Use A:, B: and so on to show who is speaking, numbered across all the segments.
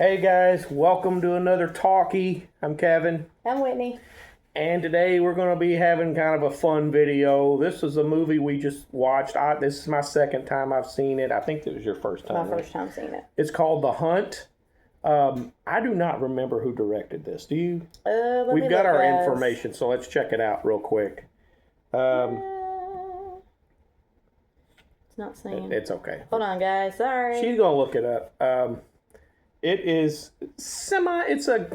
A: Hey guys, welcome to another talkie. I'm Kevin,
B: I'm Whitney.
A: and today we're going to be having kind of a fun video. This is a movie we just watched. This is my second time I've seen it. I think it was your first time.
B: My first time seeing it.
A: It's called The Hunt. I do not remember who directed this. Do you? We've got our information, so let's check it out real quick.
B: It's not saying.
A: It's okay.
B: Hold on, guys. Sorry.
A: She's going to look it up. It is it's a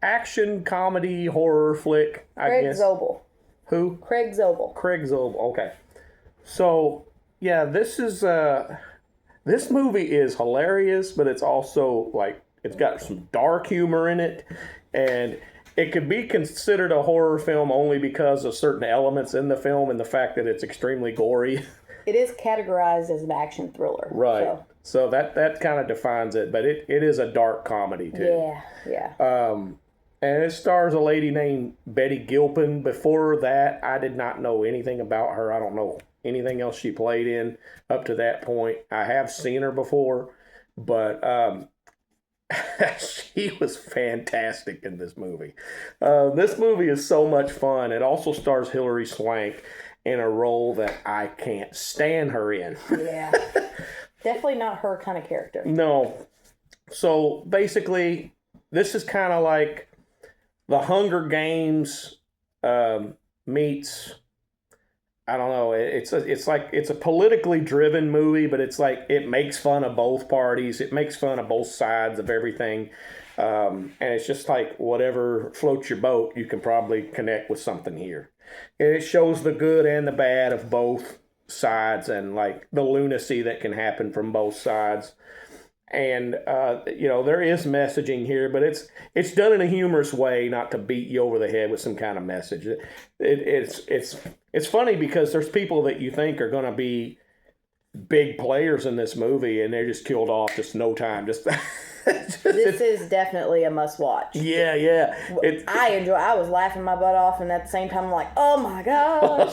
A: action comedy horror flick, I guess.
B: Craig Zobel.
A: Who?
B: Craig Zobel.
A: Craig Zobel. Okay. So, yeah, this movie is hilarious, but it's also like it's got some dark humor in it, and it could be considered a horror film only because of certain elements in the film and the fact that it's extremely gory.
B: It is categorized as an action thriller.
A: Right. So that kind of defines it, but it is a dark comedy too.
B: Yeah.
A: And it stars a lady named Betty Gilpin. Before that, I did not know anything about her. I don't know anything else she played in up to that point. I have seen her before, but she was fantastic in this movie. This movie is so much fun. It also stars Hilary Swank in a role that I can't stand her in.
B: Yeah. Definitely not her kind of character.
A: No. So basically, this is kind of like the Hunger Games meets. I don't know. It's a politically driven movie, but it's like it makes fun of both parties. It makes fun of both sides of everything, and it's just like whatever floats your boat, you can probably connect with something here. And it shows the good and the bad of both sides and like the lunacy that can happen from both sides. And there is messaging here, but it's done in a humorous way, not to beat you over the head with some kind of message. It's funny because there's people that you think are going to be big players in this movie, and they're just killed off just no time.
B: This is definitely a must watch.
A: Yeah.
B: I was laughing my butt off, and at the same time, I'm like, oh my gosh.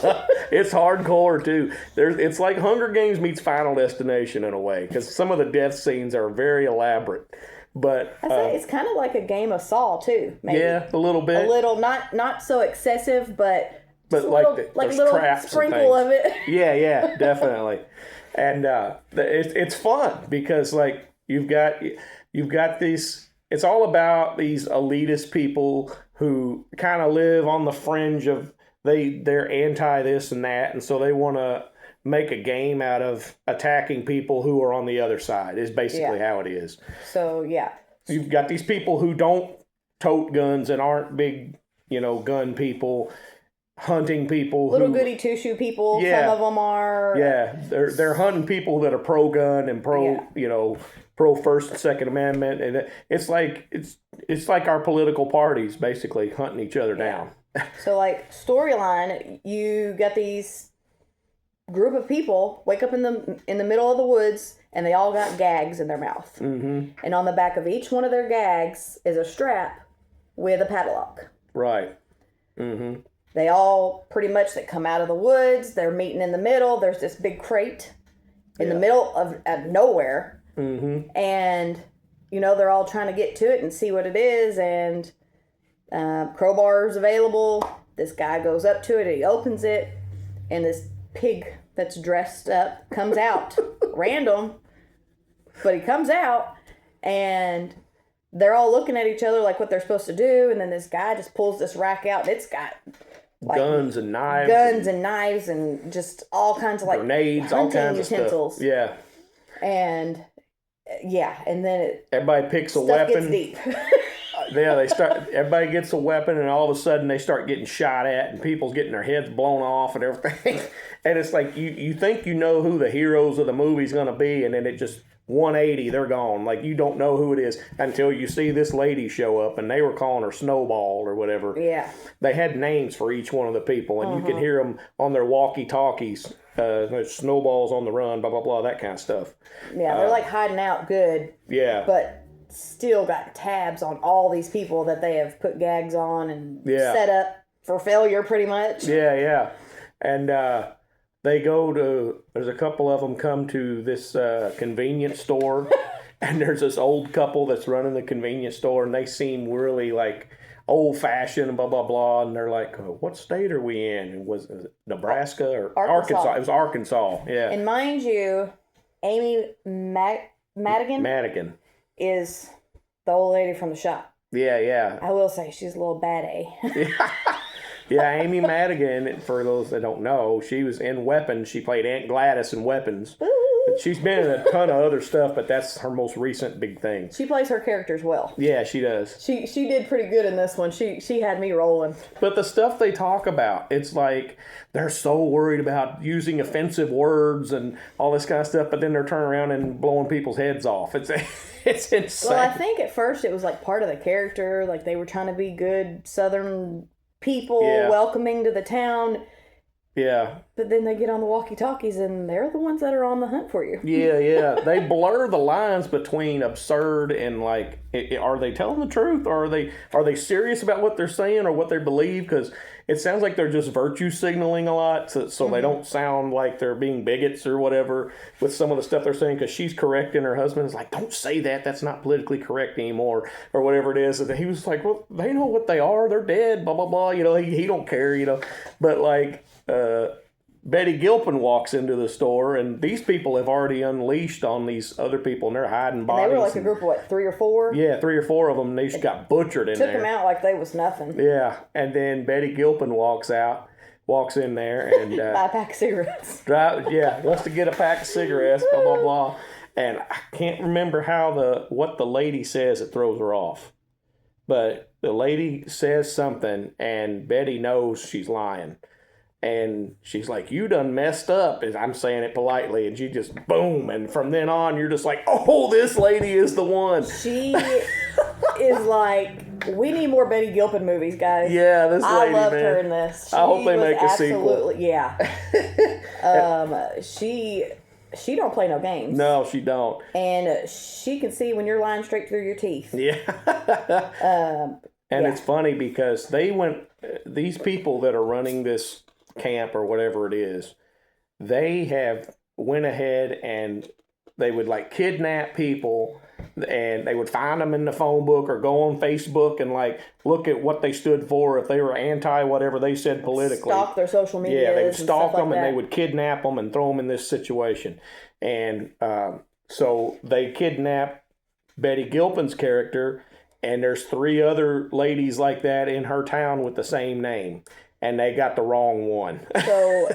A: It's hardcore too. It's like Hunger Games meets Final Destination in a way, because some of the death scenes are very elaborate. But
B: it's kind of like a game of Saw too. Maybe.
A: Yeah, a little bit.
B: A little, not so excessive, but
A: like
B: little
A: traps
B: sprinkle of it.
A: Yeah, definitely. And it's fun because like you've got these. It's all about these elitist people who kind of live on the fringe of they're anti this and that, and so they want to make a game out of attacking people who are on the other side. Is basically how it is.
B: So yeah,
A: you've got these people who don't tote guns and aren't big, gun people. Hunting people,
B: little goody two shoe people. Yeah, some of them are.
A: Yeah, they're hunting people that are pro gun and pro, pro First and Second Amendment, and it's like our political parties basically hunting each other down.
B: So like storyline, you got these group of people wake up in the middle of the woods, and they all got gags in their mouth, and on the back of each one of their gags is a strap with a padlock.
A: Right.
B: They all pretty much that come out of the woods. They're meeting in the middle. There's this big crate in the middle of nowhere. And, they're all trying to get to it and see what it is. And crowbar's available. This guy goes up to it. And he opens it. And this pig that's dressed up comes out. Random. But he comes out. And they're all looking at each other like what they're supposed to do. And then this guy just pulls this rack out. And it's got...
A: guns and knives
B: and just all kinds of
A: grenades, all kinds
B: utensils.
A: Of stuff. Yeah.
B: And then
A: everybody picks a weapon.
B: Gets deep.
A: Everybody gets a weapon, and all of a sudden they start getting shot at, and people's getting their heads blown off and everything. And it's like you think you know who the heroes of the movie's going to be, and then it just 180, they're gone. Like you don't know who it is until you see this lady show up, and they were calling her Snowball or whatever.
B: Yeah.
A: They had names for each one of the people, and you can hear them on their walkie-talkies. Snowball's on the run, blah, blah, blah, that kind of stuff.
B: Yeah, they're like hiding out good.
A: Yeah.
B: But still got tabs on all these people that they have put gags on and set up for failure pretty much.
A: Yeah. And there's a couple of them come to this convenience store and there's this old couple that's running the convenience store, and they seem really like old fashioned and blah blah blah, and they're like, "What state are we in?" And was it Nebraska or Arkansas? It was Arkansas. Yeah.
B: And mind you, Amy Madigan
A: Madigan.
B: is the old lady from the shop.
A: Yeah, yeah.
B: I will say she's a little bad A.
A: Yeah, Amy Madigan, for those that don't know, she was in Weapons. She played Aunt Gladys in Weapons. She's been in a ton of other stuff, but that's her most recent big thing.
B: She plays her characters well.
A: Yeah, she does.
B: She did pretty good in this one. She had me rolling.
A: But the stuff they talk about, it's like they're so worried about using offensive words and all this kind of stuff, but then they're turning around and blowing people's heads off. It's insane.
B: Well, I think at first it was like part of the character, like they were trying to be good Southern people, welcoming to the town.
A: Yeah.
B: But then they get on the walkie-talkies and they're the ones that are on the hunt for you.
A: Yeah. They blur the lines between absurd and like, are they telling the truth, or are they serious about what they're saying or what they believe? Because it sounds like they're just virtue signaling a lot, so they don't sound like they're being bigots or whatever with some of the stuff they're saying. Because she's correcting her husband, is like, "Don't say that. That's not politically correct anymore," or whatever it is. And he was like, "Well, they know what they are. They're dead. Blah blah blah." He don't care. But like. Betty Gilpin walks into the store, and these people have already unleashed on these other people, and they're hiding bodies.
B: And they were like a group of, what, 3 or 4?
A: Yeah, 3 or 4 of them, and they just got butchered in there.
B: Took them out like they was nothing.
A: Yeah, and then Betty Gilpin walks in there, and...
B: buy a pack of cigarettes.
A: Wants to get a pack of cigarettes, blah, blah, blah. And I can't remember what the lady says that throws her off. But the lady says something, and Betty knows she's lying. And she's like, "You done messed up," as I'm saying it politely, and she just boom. And from then on, you're just like, "Oh, this lady is the one."
B: She is like, we need more Betty Gilpin movies, guys.
A: Yeah, this lady,
B: I loved her in this.
A: I hope they make a sequel.
B: Yeah. She don't play no games.
A: No, she don't.
B: And she can see when you're lying straight through your teeth.
A: Yeah. And it's funny because these people that are running this camp or whatever it is, they have went ahead and they would like kidnap people, and they would find them in the phone book or go on Facebook and like look at what they stood for, if they were anti whatever they said politically.
B: Stalk their social media.
A: Yeah, they would stalk them and they would kidnap them and throw them in this situation. And so they kidnapped Betty Gilpin's character, and there's 3 other ladies like that in her town with the same name. And they got the wrong one.
B: So,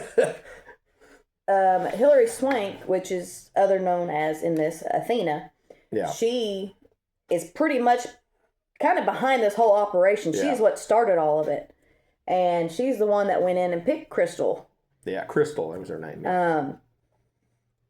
B: Hilary Swank, which is other known as in this Athena, she is pretty much kind of behind this whole operation.
A: Yeah.
B: She's what started all of it. And she's the one that went in and picked Crystal.
A: Yeah, Crystal, that was her name.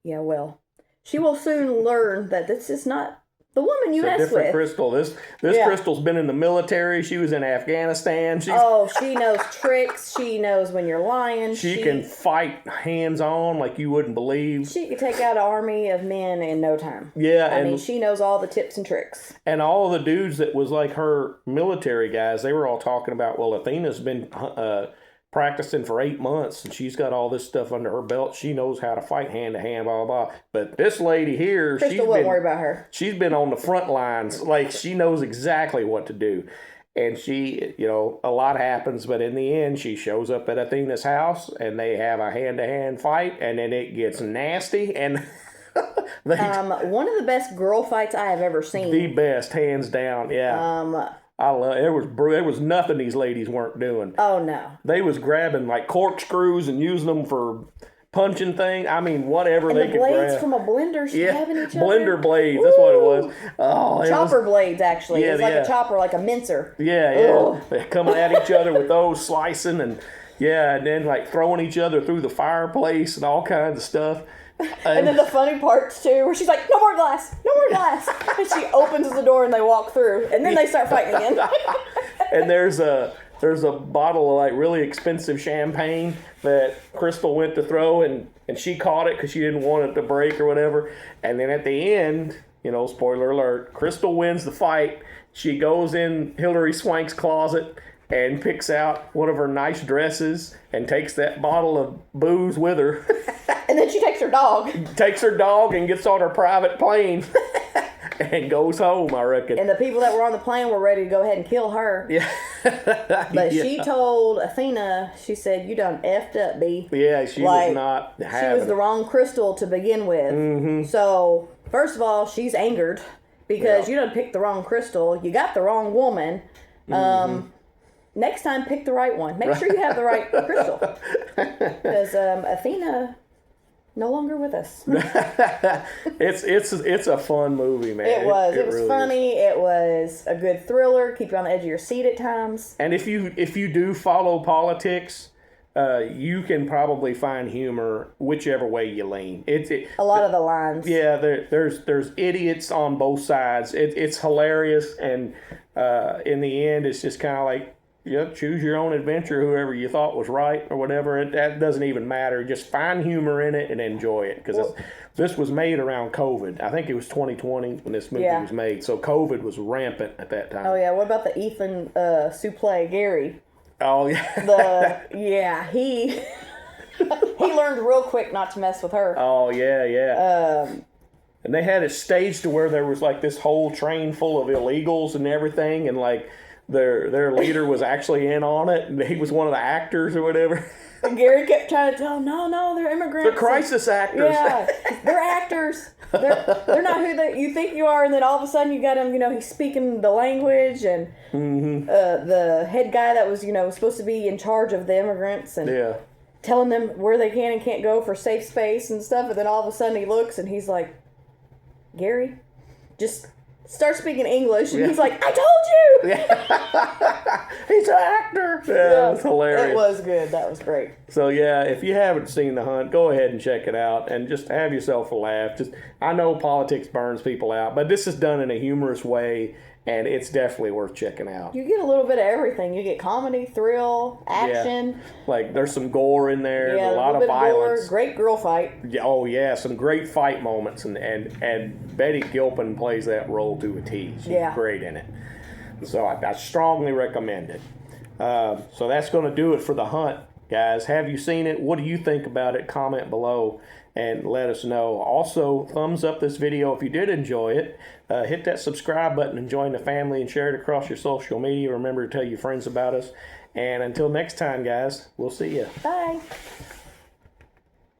B: Well, she will soon learn that this is not the woman you mess with.
A: Crystal. This Crystal's been in the military. She was in Afghanistan. She
B: knows tricks. She knows when you're lying.
A: She can fight hands-on like you wouldn't believe.
B: She could take out an army of men in no time.
A: Yeah.
B: I mean, she knows all the tips and tricks.
A: And all the dudes that was like her military guys, they were all talking about, well, Athena's been practicing for 8 months, and she's got all this stuff under her belt. She knows how to fight hand to hand, blah, blah, blah. But this lady here,
B: Crystal wouldn't worry about her.
A: She's been on the front lines. Like, she knows exactly what to do. And she, a lot happens, but in the end, she shows up at Athena's house, and they have a hand-to-hand fight, and then it gets nasty, and...
B: one of the best girl fights I have ever seen.
A: The best, hands down, yeah. I love it. There was nothing these ladies weren't doing.
B: Oh, no.
A: They was grabbing like corkscrews and using them for punching things. I mean, whatever they could grab.
B: And the blades from a blender stabbing each other.
A: Blender blades. That's what it was. Oh,
B: chopper blades, actually. It's like a chopper, like a mincer.
A: Yeah. They're coming at each other with those, slicing, and then like throwing each other through the fireplace and all kinds of stuff.
B: And then the funny parts too, where she's like, "No more glass, no more glass," and she opens the door and they walk through, and then they start fighting again.
A: And there's a bottle of like really expensive champagne that Crystal went to throw, and she caught it because she didn't want it to break or whatever. And then at the end, spoiler alert, Crystal wins the fight. She goes in Hilary Swank's closet and picks out one of her nice dresses and takes that bottle of booze with her.
B: And then she takes her dog.
A: Takes her dog and gets on her private plane and goes home, I reckon.
B: And the people that were on the plane were ready to go ahead and kill her.
A: Yeah.
B: But she told Athena, she said, "You done effed up, B."
A: Yeah, she was not having
B: She was the wrong crystal to begin with. Mm-hmm. So, first of all, she's angered because you done picked the wrong crystal. You got the wrong woman. Next time, pick the right one. Make sure you have the right crystal. Because Athena, no longer with us.
A: It's a fun movie, man.
B: It was. It was
A: really
B: funny.
A: Is.
B: It was a good thriller. Keep you on the edge of your seat at times.
A: And if you do follow politics, you can probably find humor whichever way you lean.
B: A lot of the lines.
A: Yeah, there's idiots on both sides. It's hilarious, and in the end, it's just kind of like, choose your own adventure, whoever you thought was right or whatever. That doesn't even matter. Just find humor in it and enjoy it, because this was made around COVID. I think it was 2020 when this movie was made, so COVID was rampant at that time.
B: Oh yeah, what about the Ethan Suplee Gary?
A: Oh yeah.
B: He learned real quick not to mess with her.
A: Oh yeah. And they had it staged to where there was like this whole train full of illegals and everything, and like their leader was actually in on it, and he was one of the actors or whatever.
B: And Gary kept trying to tell him, no, they're immigrants.
A: They're crisis actors.
B: Yeah, they're actors. They're not who you think you are. And then all of a sudden you got him, he's speaking the language, and the head guy that was, supposed to be in charge of the immigrants and telling them where they can and can't go for safe space and stuff. And then all of a sudden he looks and he's like, Gary, just start speaking English. And he's like, I told you.
A: He's an actor. Yeah, it was hilarious.
B: It was good. That was great.
A: So yeah, if you haven't seen The Hunt, go ahead and check it out and just have yourself a laugh. I know politics burns people out, but this is done in a humorous way, and it's definitely worth checking out.
B: You get a little bit of everything. You get comedy, thrill, action.
A: Yeah. Like there's some gore in there,
B: a
A: lot of violence.
B: Gore, great girl fight.
A: Oh yeah, some great fight moments, and Betty Gilpin plays that role to a T. She's great in it. So I strongly recommend it. So that's going to do it for The Hunt, guys. Have you seen it? What do you think about it? Comment below and let us know. Also, thumbs up this video if you did enjoy it. Hit that subscribe button and join the family and share it across your social media. Remember to tell your friends about us. And until next time, guys, we'll see you.
B: Bye.